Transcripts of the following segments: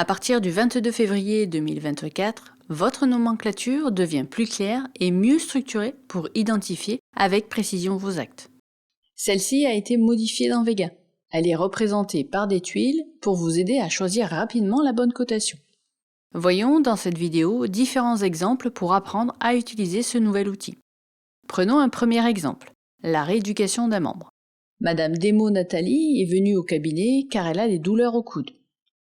À partir du 22 février 2024, votre nomenclature devient plus claire et mieux structurée pour identifier avec précision vos actes. Celle-ci a été modifiée dans Vega. Elle est représentée par des tuiles pour vous aider à choisir rapidement la bonne cotation. Voyons dans cette vidéo différents exemples pour apprendre à utiliser ce nouvel outil. Prenons un premier exemple, la rééducation d'un membre. Madame Demo Nathalie est venue au cabinet car elle a des douleurs au coude.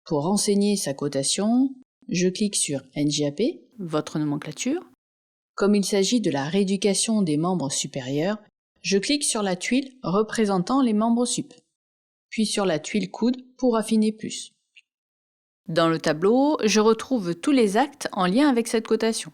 Pour renseigner sa cotation, je clique sur NJAP, votre nomenclature. Comme il s'agit de la rééducation des membres supérieurs, je clique sur la tuile représentant les membres sup, puis sur la tuile coude pour affiner plus. Dans le tableau, je retrouve tous les actes en lien avec cette cotation.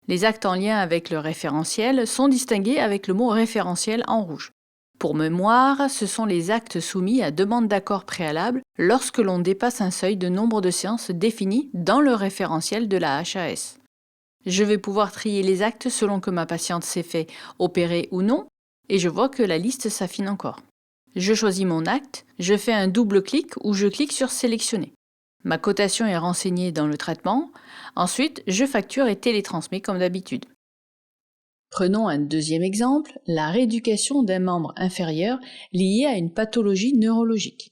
Les actes en lien avec le référentiel sont distingués avec le mot référentiel en rouge. Pour mémoire, ce sont les actes soumis à demande d'accord préalable lorsque l'on dépasse un seuil de nombre de séances défini dans le référentiel de la HAS. Je vais pouvoir trier les actes selon que ma patiente s'est fait opérer ou non, et je vois que la liste s'affine encore. Je choisis mon acte, je fais un double clic ou je clique sur sélectionner. Ma cotation est renseignée dans le traitement, ensuite je facture et télétransmets comme d'habitude. Prenons un deuxième exemple, la rééducation d'un membre inférieur lié à une pathologie neurologique.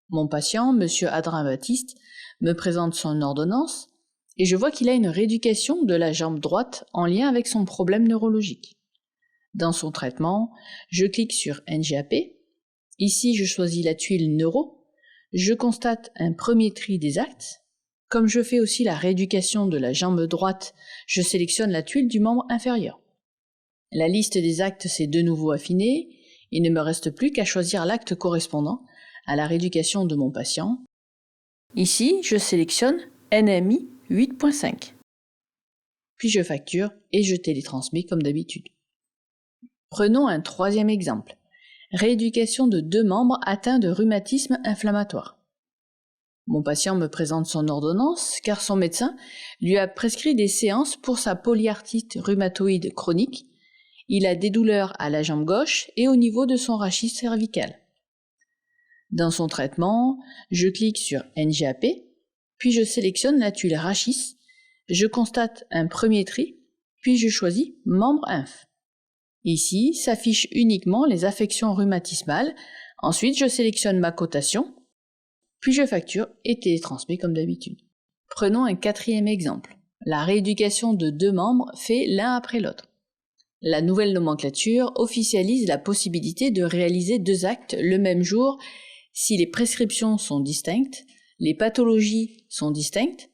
Mon patient, M. Adrien Baptiste, me présente son ordonnance et je vois qu'il a une rééducation de la jambe droite en lien avec son problème neurologique. Dans son traitement, je clique sur NJAP. Ici, je choisis la tuile neuro. Je constate un premier tri des actes. Comme je fais aussi la rééducation de la jambe droite, je sélectionne la tuile du membre inférieur. La liste des actes s'est de nouveau affinée. Il ne me reste plus qu'à choisir l'acte correspondant à la rééducation de mon patient. Ici, je sélectionne NMI 8.5. Puis je facture et je télétransmets comme d'habitude. Prenons un troisième exemple. Rééducation de 2 membres atteints de rhumatisme inflammatoire. Mon patient me présente son ordonnance car son médecin lui a prescrit des séances pour sa polyarthrite rhumatoïde chronique. Il a des douleurs à la jambe gauche et au niveau de son rachis cervical. Dans son traitement, je clique sur NJAP, puis je sélectionne la tuile rachis. Je constate un premier tri, puis je choisis membre inf. Ici s'affichent uniquement les affections rhumatismales. Ensuite, je sélectionne ma cotation, puis je facture et télétransmets comme d'habitude. Prenons un quatrième exemple. La rééducation de 2 membres fait l'un après l'autre. La nouvelle nomenclature officialise la possibilité de réaliser 2 actes le même jour si les prescriptions sont distinctes, les pathologies sont distinctes,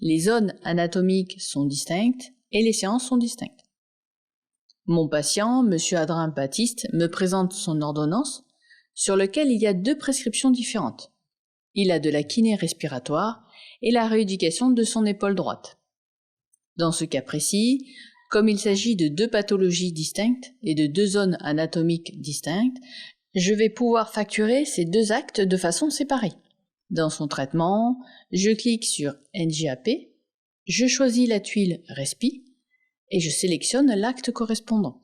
les zones anatomiques sont distinctes et les séances sont distinctes. Mon patient, M. Adrien Baptiste, me présente son ordonnance sur laquelle il y a 2 prescriptions différentes. Il a de la kiné respiratoire et la rééducation de son épaule droite. Dans ce cas précis, comme il s'agit de 2 pathologies distinctes et de 2 zones anatomiques distinctes, je vais pouvoir facturer ces 2 actes de façon séparée. Dans son traitement, je clique sur NJAP, je choisis la tuile Respi et je sélectionne l'acte correspondant.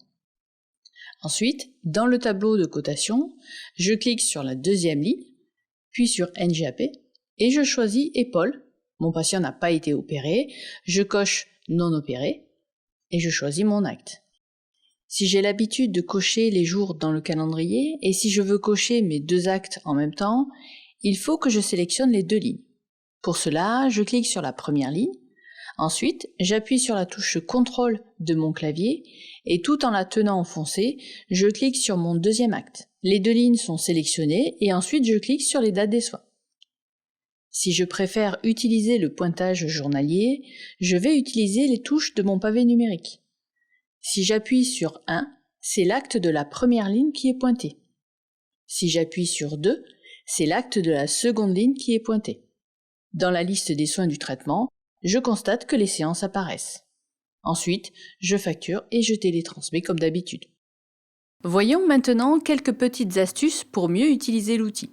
Ensuite, dans le tableau de cotation, je clique sur la deuxième ligne, puis sur NJAP, et je choisis épaule. Mon patient n'a pas été opéré, je coche non opéré, et je choisis mon acte. Si j'ai l'habitude de cocher les jours dans le calendrier, et si je veux cocher mes 2 actes en même temps, il faut que je sélectionne les 2 lignes. Pour cela, je clique sur la première ligne, ensuite j'appuie sur la touche CTRL de mon clavier, et tout en la tenant enfoncée, je clique sur mon deuxième acte. Les 2 lignes sont sélectionnées et ensuite je clique sur les dates des soins. Si je préfère utiliser le pointage journalier, je vais utiliser les touches de mon pavé numérique. Si j'appuie sur 1, c'est l'acte de la première ligne qui est pointé. Si j'appuie sur 2, c'est l'acte de la seconde ligne qui est pointé. Dans la liste des soins du traitement, je constate que les séances apparaissent. Ensuite, je facture et je télétransmets comme d'habitude. Voyons maintenant quelques petites astuces pour mieux utiliser l'outil.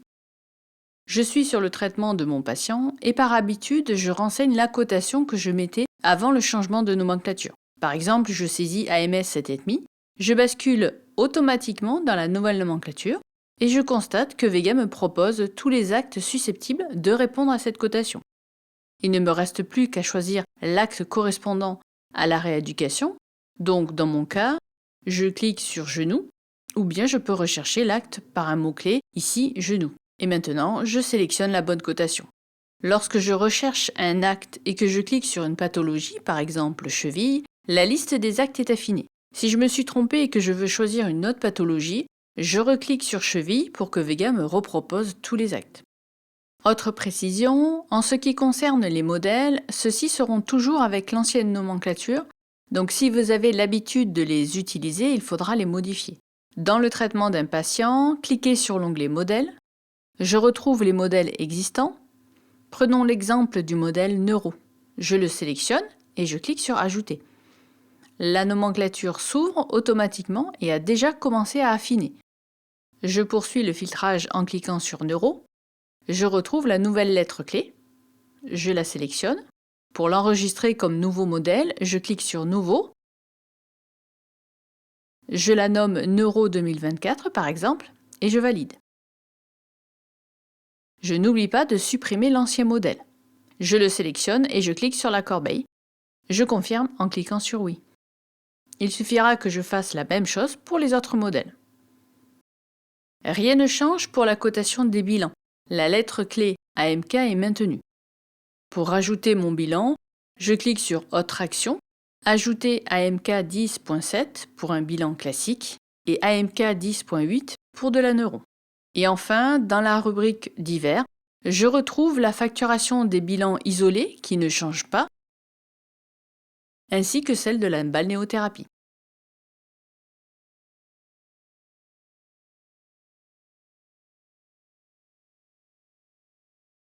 Je suis sur le traitement de mon patient et par habitude, je renseigne la cotation que je mettais avant le changement de nomenclature. Par exemple, je saisis AMS 7,5, je bascule automatiquement dans la nouvelle nomenclature et je constate que Vega me propose tous les actes susceptibles de répondre à cette cotation. Il ne me reste plus qu'à choisir l'acte correspondant à la rééducation. Donc dans mon cas, je clique sur genou ou bien je peux rechercher l'acte par un mot-clé, ici genou. Et maintenant, je sélectionne la bonne cotation. Lorsque je recherche un acte et que je clique sur une pathologie, par exemple cheville, la liste des actes est affinée. Si je me suis trompé et que je veux choisir une autre pathologie, je reclique sur cheville pour que Vega me repropose tous les actes. Autre précision, en ce qui concerne les modèles, ceux-ci seront toujours avec l'ancienne nomenclature, donc si vous avez l'habitude de les utiliser, il faudra les modifier. Dans le traitement d'un patient, cliquez sur l'onglet Modèles. Je retrouve les modèles existants. Prenons l'exemple du modèle neuro. Je le sélectionne et je clique sur Ajouter. La nomenclature s'ouvre automatiquement et a déjà commencé à affiner. Je poursuis le filtrage en cliquant sur Neuro. Je retrouve la nouvelle lettre clé. Je la sélectionne. Pour l'enregistrer comme nouveau modèle, je clique sur Nouveau. Je la nomme Neuro 2024 par exemple et je valide. Je n'oublie pas de supprimer l'ancien modèle. Je le sélectionne et je clique sur la corbeille. Je confirme en cliquant sur Oui. Il suffira que je fasse la même chose pour les autres modèles. Rien ne change pour la cotation des bilans. La lettre clé AMK est maintenue. Pour rajouter mon bilan, je clique sur Autre action, Ajouter AMK 10.7 pour un bilan classique et AMK 10.8 pour de la neuro. Et enfin, dans la rubrique Divers, je retrouve la facturation des bilans isolés qui ne changent pas, ainsi que celle de la balnéothérapie.